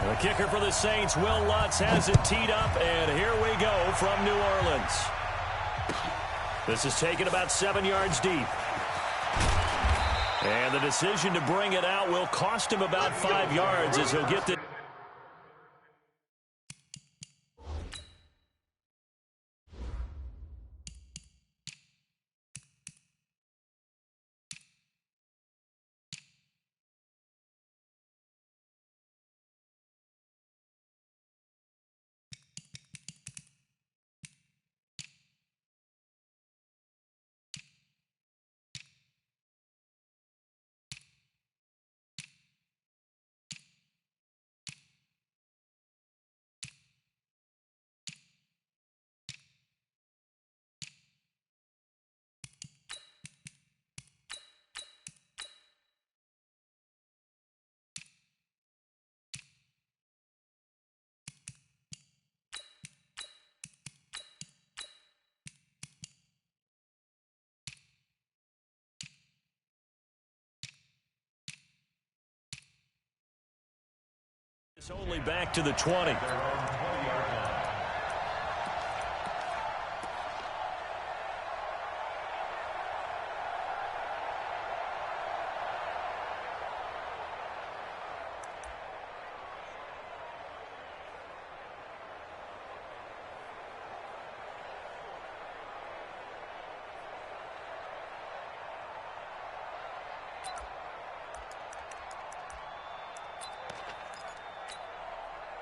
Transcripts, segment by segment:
The kicker for the Saints, Will Lutz, has it teed up, and here we go from New Orleans. This is taken about 7 yards deep. And the decision to bring it out will cost him about 5 yards as he'll get the... It's only back to the 20.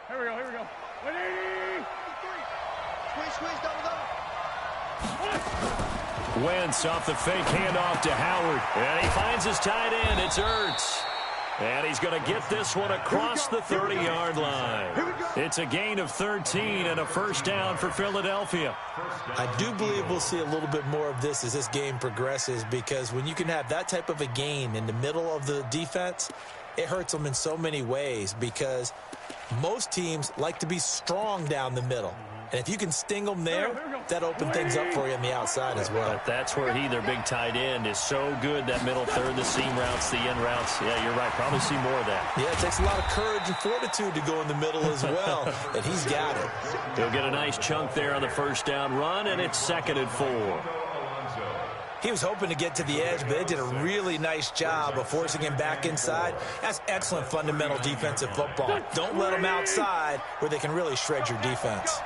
Here we go. 180! Squeeze, double. Wentz off the fake handoff to Howard. And he finds his tight end. It's Ertz. And he's going to get this one across the 30-yard line. It's a gain of 13 and a first down for Philadelphia. I do believe we'll see a little bit more of this as this game progresses, because when you can have that type of a gain in the middle of the defense, it hurts them in so many ways, because most teams like to be strong down the middle. And if you can sting them there, that opens things up for you on the outside as well. But that's where their big tight end, is so good, that middle third, the seam routes, the end routes. Yeah, you're right. Probably see more of that. Yeah, it takes a lot of courage and fortitude to go in the middle as well, and he's got it. He'll get a nice chunk there on the first down run, and it's 2nd and 4. He was hoping to get to the edge, but they did a really nice job of forcing him back inside. That's excellent fundamental defensive football. Don't let them outside where they can really shred your defense.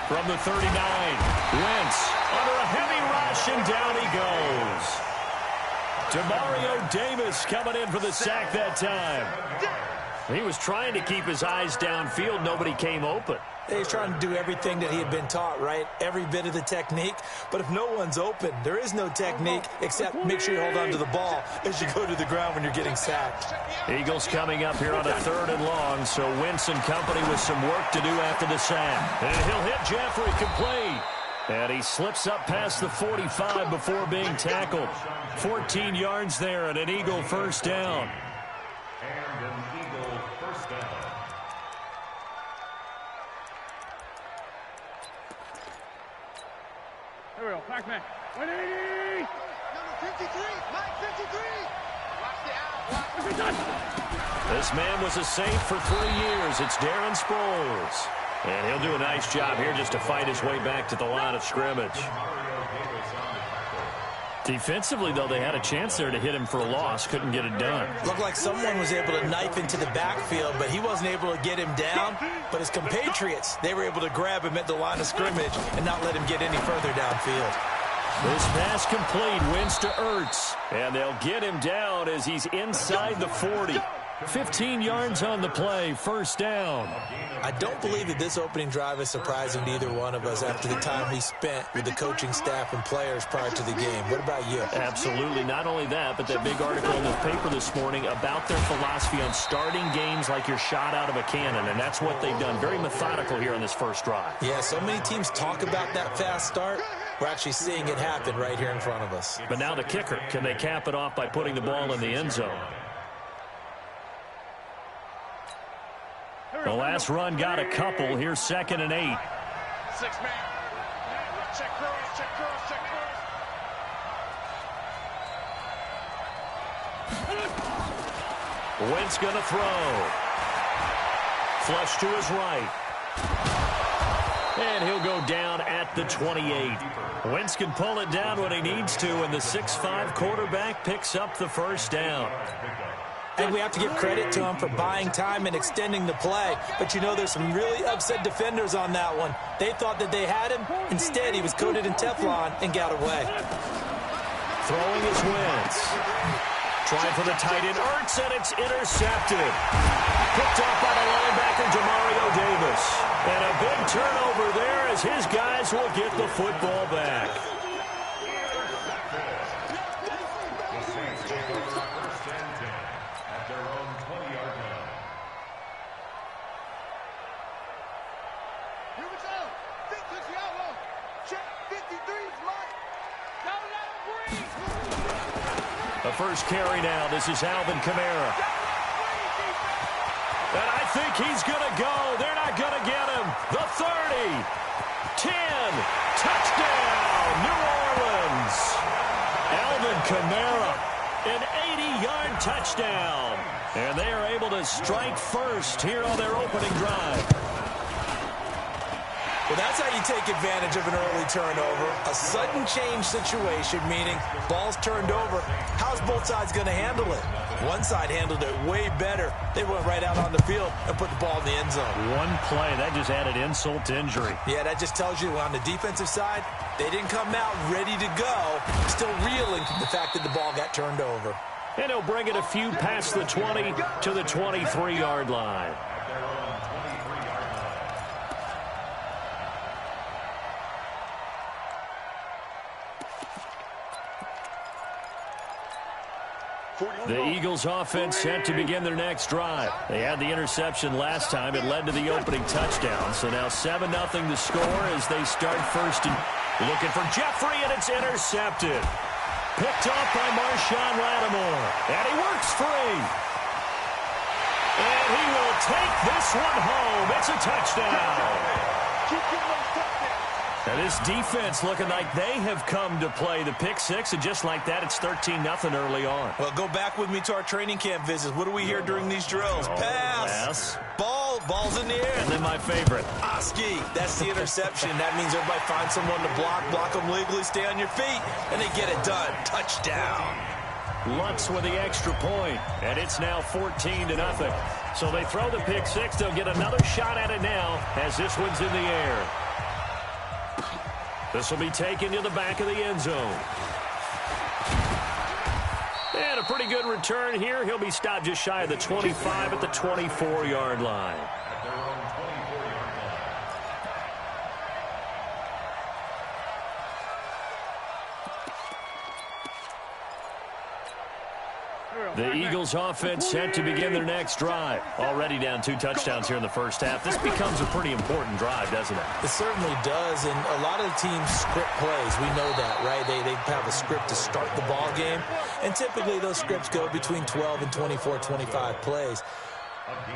From the 39, Wentz under a heavy rush, and down he goes. Demario Davis coming in for the sack that time. He was trying to keep his eyes downfield. Nobody came open. He's trying to do everything that he had been taught, right? Every bit of the technique. But if no one's open, there is no technique except make sure you hold on to the ball as you go to the ground when you're getting sacked. Eagles coming up here on a 3rd and long, so Wentz and company with some work to do after the sack. And he'll hit Jeffrey complete. And he slips up past the 45 before being tackled. 14 yards there and an Eagle first down. Here we go, Pac-Man. 180! Number 53, Mike 53! Watch the out, This man was a Saint for 3 years. It's Darren Sproles. And he'll do a nice job here just to fight his way back to the line of scrimmage. Defensively, though, they had a chance there to hit him for a loss. Couldn't get it done. Looked like someone was able to knife into the backfield, but he wasn't able to get him down. But his compatriots, they were able to grab him at the line of scrimmage and not let him get any further downfield. This pass complete, wins to Ertz. And they'll get him down as he's inside the 40. 15 yards on the play, first down. I don't believe that this opening drive is surprising to either one of us after the time we spent with the coaching staff and players prior to the game. What about you? Absolutely. Not only that, but that big article in the paper this morning about their philosophy on starting games like you're shot out of a cannon, and that's what they've done. Very methodical here on this first drive. Yeah, so many teams talk about that fast start. We're actually seeing it happen right here in front of us. But now the kicker. Can they cap it off by putting the ball in the end zone? The last run got a couple. Here's 2nd and 8. 6-man. Check cross. Wentz going to throw. Flush to his right. And he'll go down at the 28. Wentz can pull it down when he needs to, and the 6'5" quarterback picks up the first down. And we have to give credit to him for buying time and extending the play. But, you know, there's some really upset defenders on that one. They thought that they had him. Instead, he was coated in Teflon and got away. Throwing is Wentz. Trying for the tight end, Ertz, and it's intercepted. Picked off by the linebacker, Demario Davis. And a big turnover there as his guys will get the football back. The first carry now. This is Alvin Kamara. And I think he's going to go. They're not going to get him. The 30. 10. Touchdown, New Orleans. Alvin Kamara, an 80-yard touchdown. And they are able to strike first here on their opening drive. Well, that's how you take advantage of an early turnover. A sudden change situation, meaning ball's turned over. How's both sides going to handle it? One side handled it way better. They went right out on the field and put the ball in the end zone. One play, that just added insult to injury. Yeah, that just tells you on the defensive side, they didn't come out ready to go, still reeling from the fact that the ball got turned over. And he'll bring it a few past the 20 to the 23-yard line. The Eagles offense set to begin their next drive. They had the interception last time. It led to the opening touchdown. So now 7-0 to score as they start first and looking for Jeffrey, and it's intercepted. Picked off by Marshawn Lattimore. And he works free. And he will take this one home. It's a touchdown. Now this defense looking like they have come to play the pick six, and just like that, it's 13-0 early on. Well, go back with me to our training camp visits. What do we hear during these drills? Pass. Ball's in the air. And then my favorite. Oski. That's the interception. That means everybody finds someone to block them legally, stay on your feet, and they get it done. Touchdown. Lutz with the extra point, and it's now 14-0. So they throw the pick six. They'll get another shot at it now as this one's in the air. This will be taken to the back of the end zone. And a pretty good return here. He'll be stopped just shy of the 25 at the 24-yard line. The Eagles offense set to begin their next drive. Already down 2 touchdowns here in the first half. This becomes a pretty important drive, doesn't it? It certainly does, and a lot of the teams script plays. We know that, right? They have a script to start the ball game, and typically those scripts go between 12 and 24, 25 plays.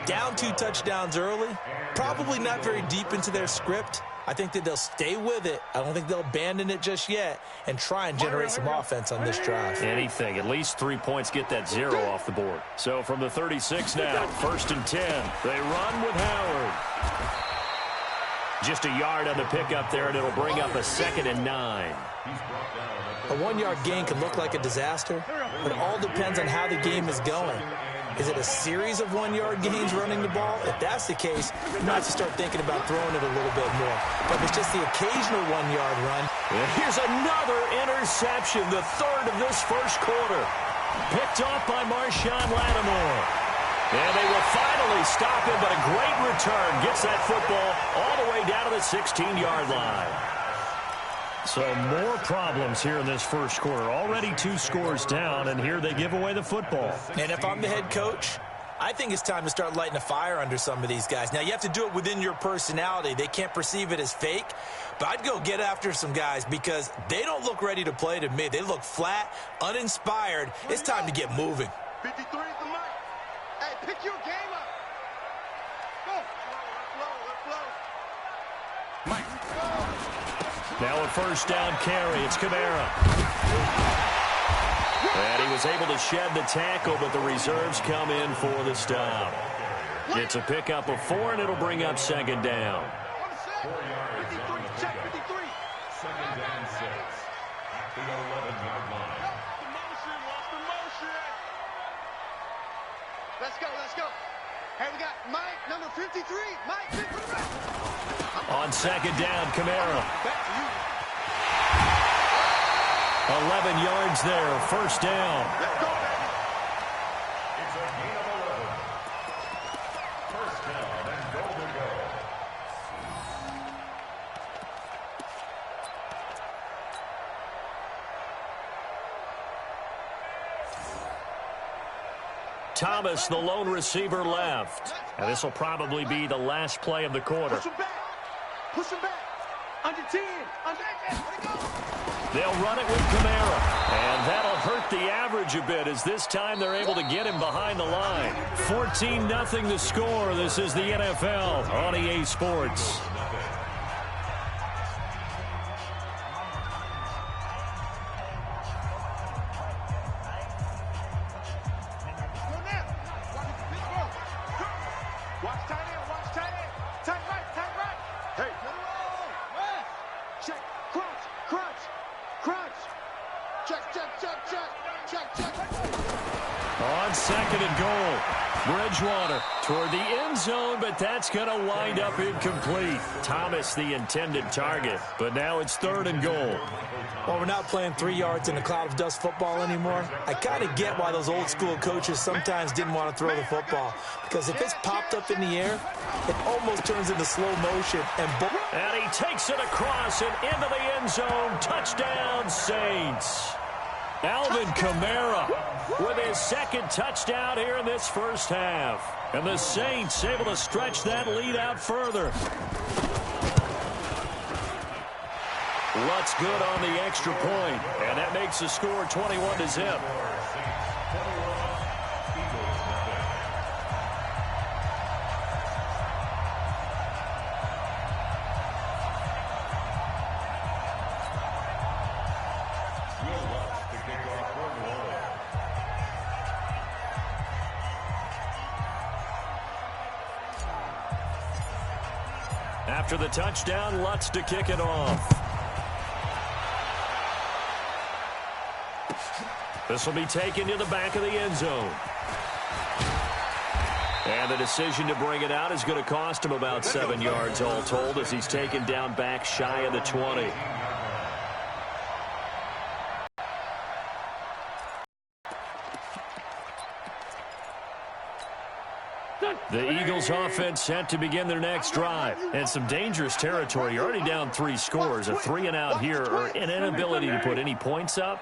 Down 2 touchdowns early, probably not very deep into their script. I think that they'll stay with it. I don't think they'll abandon it just yet and try and generate some offense on this drive. Anything. At least 3 points, get that 0 off the board. So from the 36 now, 1st and 10. They run with Howard. Just a yard on the pickup there, and it'll bring up a 2nd and 9. A 1-yard gain can look like a disaster, but it all depends on how the game is going. Is it a series of 1-yard gains running the ball? If that's the case, you might have to start thinking about throwing it a little bit more. But if it's just the occasional 1-yard run. And here's another interception, the 3rd of this first quarter. Picked off by Marshawn Lattimore. And they will finally stop him, but a great return. Gets that football all the way down to the 16-yard line. So more problems here in this first quarter. Already 2 scores down, and here they give away the football. And if I'm the head coach, I think it's time to start lighting a fire under some of these guys. Now, you have to do it within your personality. They can't perceive it as fake. But I'd go get after some guys because they don't look ready to play to me. They look flat, uninspired. It's time to get moving. 53 is the mic. Hey, pick your game up. Go. Let's flow. Mike. Now a 1st down carry. It's Kamara. And he was able to shed the tackle, but the reserves come in for the stop. It's a pickup of 4, and it'll bring up second down. 53, check 53. Second down 6 at the 11-yard line. Watch the motion. Let's go, let's go. Hey, we got Mike, number 53. Mike, 53. On second down, Kamara. Back to you. 11 yards there, first down. Let's go, baby. It's a gain of 11. First down and goal to go. Thomas, the lone receiver, left. And this will probably be the last play of the quarter. Push him back. Push him back. Under 10. Under 10. Let it go. They'll run it with Kamara. And that'll hurt the average a bit as this time they're able to get him behind the line. 14-0 the score. This is the NFL on EA Sports. Watch tight end. Watch tight end. Tight right. Tight right. Hey. Check. Crunch. Crunch. Crunch. Check, check, check, check. Check, check. On second and goal, Bridgewater toward the end zone, but that's going to wind up incomplete. Thomas, the intended target, but now it's third and goal. Well, we're not playing 3 yards in a cloud of dust football anymore. I kind of get why those old school coaches sometimes didn't want to throw the football, because if it's popped up in the air, it almost turns into slow motion. And he takes it across and into the end zone. Touchdown, Saints. Alvin Kamara with his second touchdown here in this first half. And the Saints able to stretch that lead out further. Lutt's good on the extra point, and that makes the score 21-0. After the touchdown, Lutz to kick it off. This will be taken to the back of the end zone. And the decision to bring it out is going to cost him about 7 yards all told as he's taken down back shy of the 20. The Eagles offense set to begin their next drive. And some dangerous territory. You're already down 3 scores. A 3-and-out here or an inability to put any points up.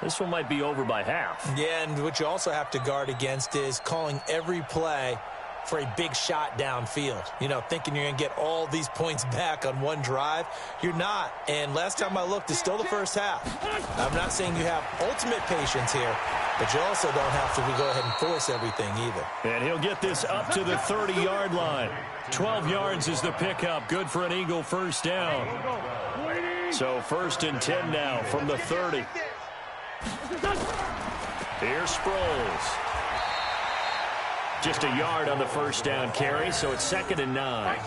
This one might be over by half. Yeah, and what you also have to guard against is calling every play for a big shot downfield. You know, thinking you're going to get all these points back on one drive. You're not. And last time I looked, it's still the first half. I'm not saying you have ultimate patience here, but you also don't have to go ahead and force everything either. And he'll get this up to the 30-yard line. 12 yards is the pickup. Good for an Eagle first down. So 1st and 10 now from the 30. Here's Sproles. Just a yard on the first down carry, so it's 2nd and 9.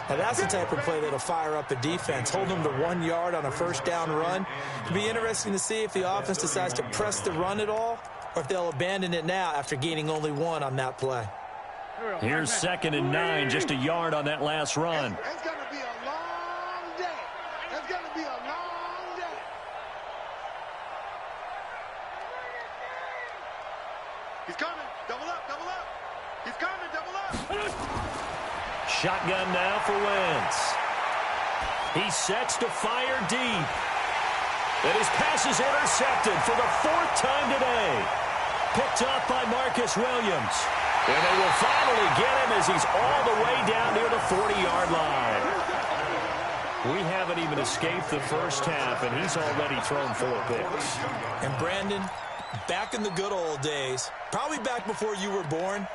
Now that's the type of play that'll fire up a defense. Hold them to 1 yard on a first down run. It'll be interesting to see if the offense decides to press the run at all or if they'll abandon it now after gaining only 1 on that play. Here's 2nd and 9, just a yard on that last run. It's going to be a long day. It's going to be a long day. He's coming. Double up, double up. He's coming, double up. Shotgun now for Wentz. He sets to fire deep. And his pass is intercepted for the 4th time today. Picked off by Marcus Williams. And they will finally get him as he's all the way down near the 40-yard line. We haven't even escaped the first half, and he's already thrown 4 picks. And Brandon, back in the good old days, probably back before you were born,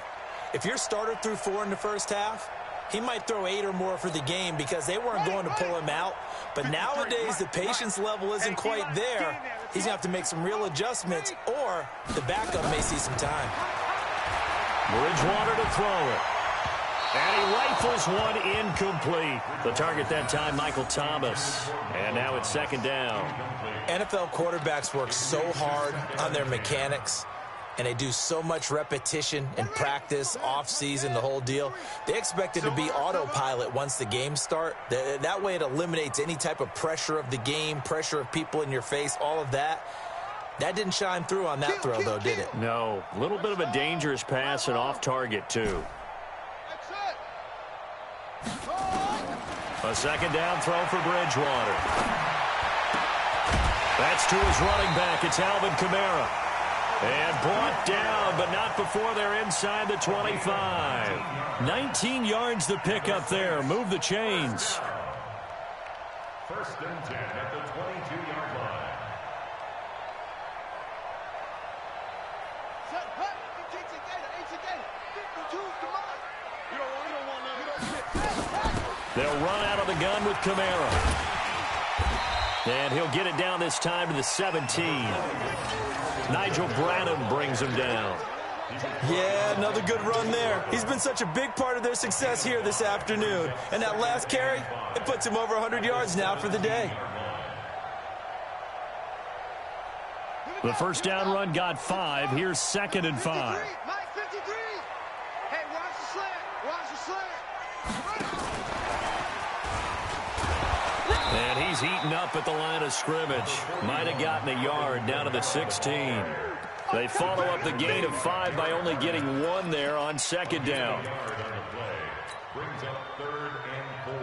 if your starter threw 4 in the first half, he might throw 8 or more for the game because they weren't going to pull him out. But nowadays, the patience level isn't quite there. He's going to have to make some real adjustments, or the backup may see some time. Bridgewater to throw it. And he rifles one incomplete. The target that time, Michael Thomas. And now it's second down. NFL quarterbacks work so hard on their mechanics, and they do so much repetition and practice, off-season, the whole deal. They expect it to be autopilot once the games start. That way it eliminates any type of pressure of the game, pressure of people in your face, all of that. That didn't shine through on that throw, though, did it? No. A little bit of a dangerous pass and off target, too. A second down throw for Bridgewater. That's to his running back. It's Alvin Kamara. And brought down, but not before they're inside the 25. 19 yards the pick up there. Move the chains. First and 10 at the 22-yard line. They'll run out of the gun with Kamara. And he'll get it down this time to the 17. Nigel Bradham brings him down. Yeah, another good run there. He's been such a big part of their success here this afternoon. And that last carry, it puts him over 100 yards now for the day. The first down run got 5. Here's second and 5. And he's eaten up at the line of scrimmage. Might have gotten a yard down to the 16. They follow up the gain of 5 by only getting 1 there on second down. Brings up third and 4.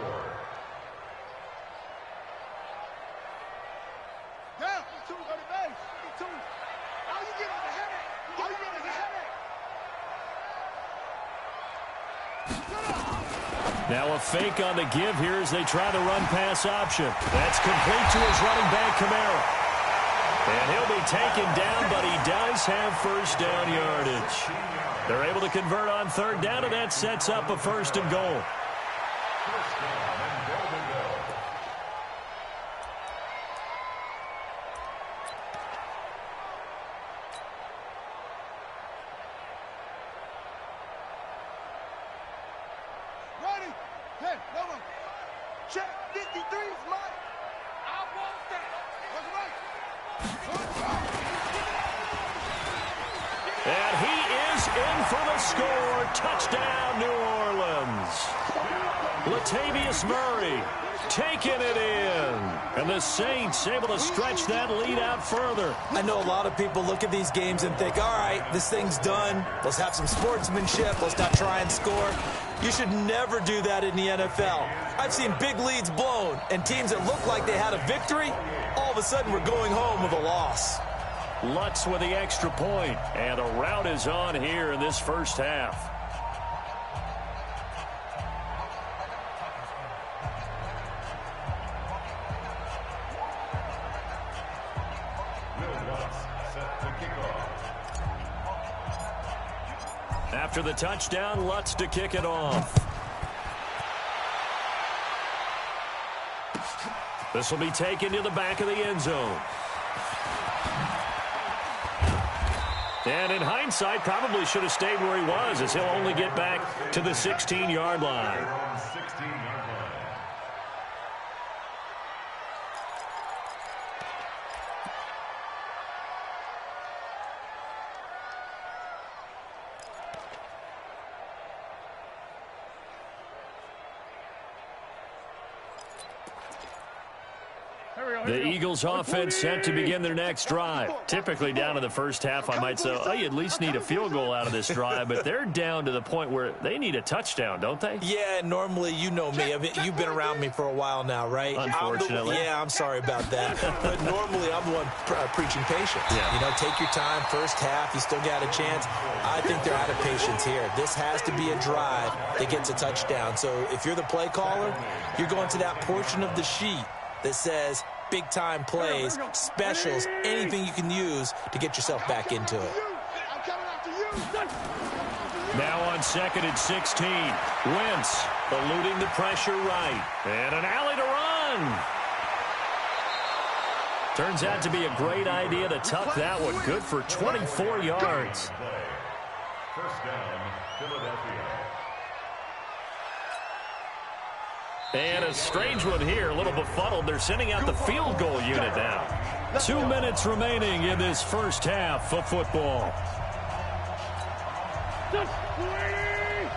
Down. 2 on the base. 2. All you get is a headache. All you get is a headache. Now a fake on the give here as they try the run-pass option. That's complete to his running back, Kamara. And he'll be taken down, but he does have first down yardage. They're able to convert on third down, and that sets up a first and goal. First down and goal to go. Ready? Hey, no one. Check 53's mine. I want that. What's right? And he is in for the score. Touchdown, New Orleans. Latavius Murray taking it in. And the Saints able to stretch that lead out further. I know a lot of people look at these games and think, all right, this thing's done. Let's have some sportsmanship. Let's not try and score. You should never do that in the NFL. I've seen big leads blown, and teams that looked like they had a victory, all of a sudden were going home with a loss. Lutz with the extra point, and a rout is on here in this first half. After the touchdown, Lutz to kick it off. This will be taken to the back of the end zone. And in hindsight, probably should have stayed where he was, as he'll only get back to the 16-yard line. 16-yard line. The Eagles offense set to begin their next drive. Typically down in the first half, I might say, oh, you at least need a field goal out of this drive, but they're down to the point where they need a touchdown, don't they? Yeah, normally, you know me. I mean, you've been around me for a while now, right? Unfortunately. I'm sorry about that. But normally, I'm the one preaching patience. Yeah. You know, take your time. First half, you still got a chance. I think they're out of patience here. This has to be a drive that gets a touchdown. So if you're the play caller, you're going to that portion of the sheet that says big-time plays, specials, anything you can use to get yourself back into it. Now on 2nd and 16. Wentz eluding the pressure right. And an alley to run. Turns out to be a great idea to tuck that one. Good for 24 yards. First down, Philadelphia. And a strange one here, a little befuddled. They're sending out the field goal unit now. 2 minutes remaining in this first half of football.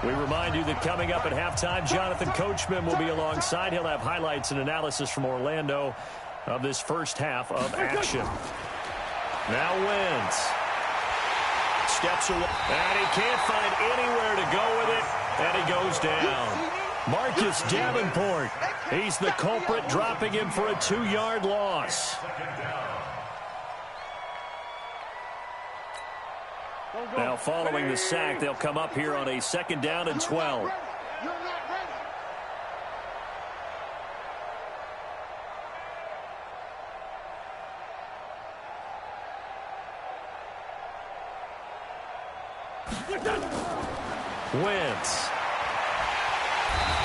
We remind you that coming up at halftime, Jonathan Coachman will be alongside. He'll have highlights and analysis from Orlando of this first half of action. Now Wentz steps away, and he can't find anywhere to go with it, and he goes down. Marcus Davenport, he's the culprit, dropping him for a 2-yard loss. Now following the sack, they'll come up here on a 2nd down and 12. Wentz.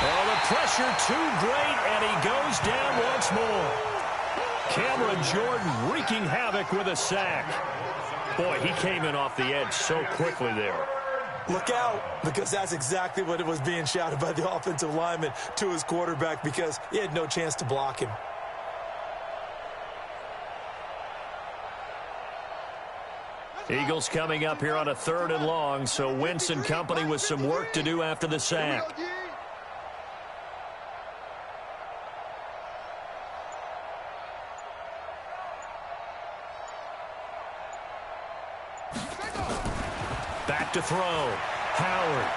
Oh, the pressure too great, and he goes down once more. Cameron Jordan wreaking havoc with a sack. Boy, he came in off the edge so quickly there. Look out, because that's exactly what it was being shouted by the offensive lineman to his quarterback, because he had no chance to block him. Eagles coming up here on a 3rd and long, so Wentz and company with some work to do after the sack. Back to throw. Howard.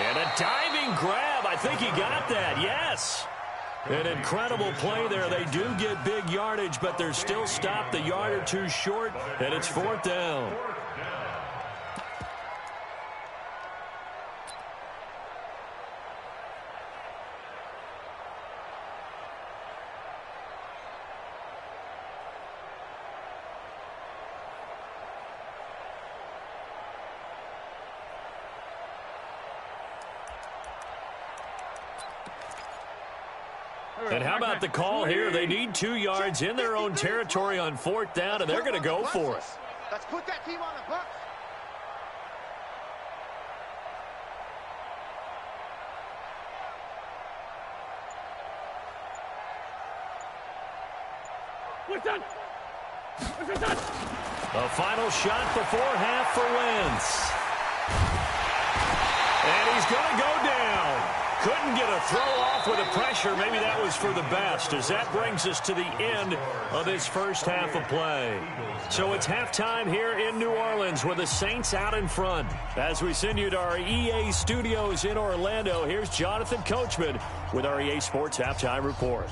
And a diving grab. I think he got that. Yes. An incredible play there. They do get big yardage, but they're still stopped a yard or two short, and it's 4th down. And how about the call here? They need 2 yards in their own territory on 4th down, and they're going to go for it. Let's put that team on the bus. A final shot before half for Wentz. And he's going to go down. Couldn't get a throw off with the pressure. Maybe that was for the best, as that brings us to the end of this first half of play. So it's halftime here in New Orleans with the Saints out in front. As we send you to our EA studios in Orlando, here's Jonathan Coachman with our EA Sports Halftime Report.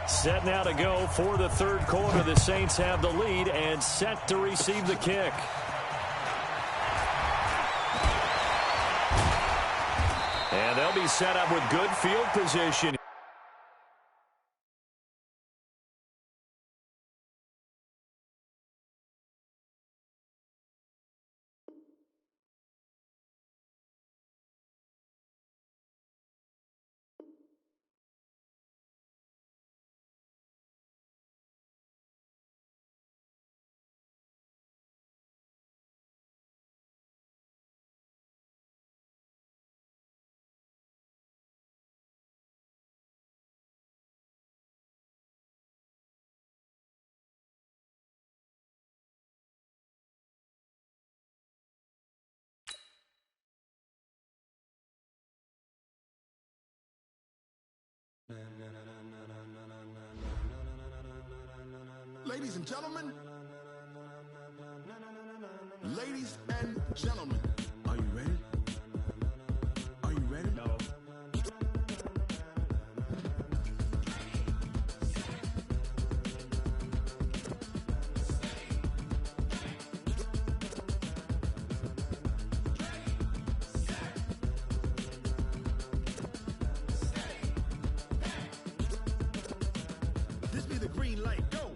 Set now to go for the 3rd quarter. The Saints have the lead and set to receive the kick. And they'll be set up with good field position. Ladies and gentlemen, are you ready? Are you ready? No. the green light, go.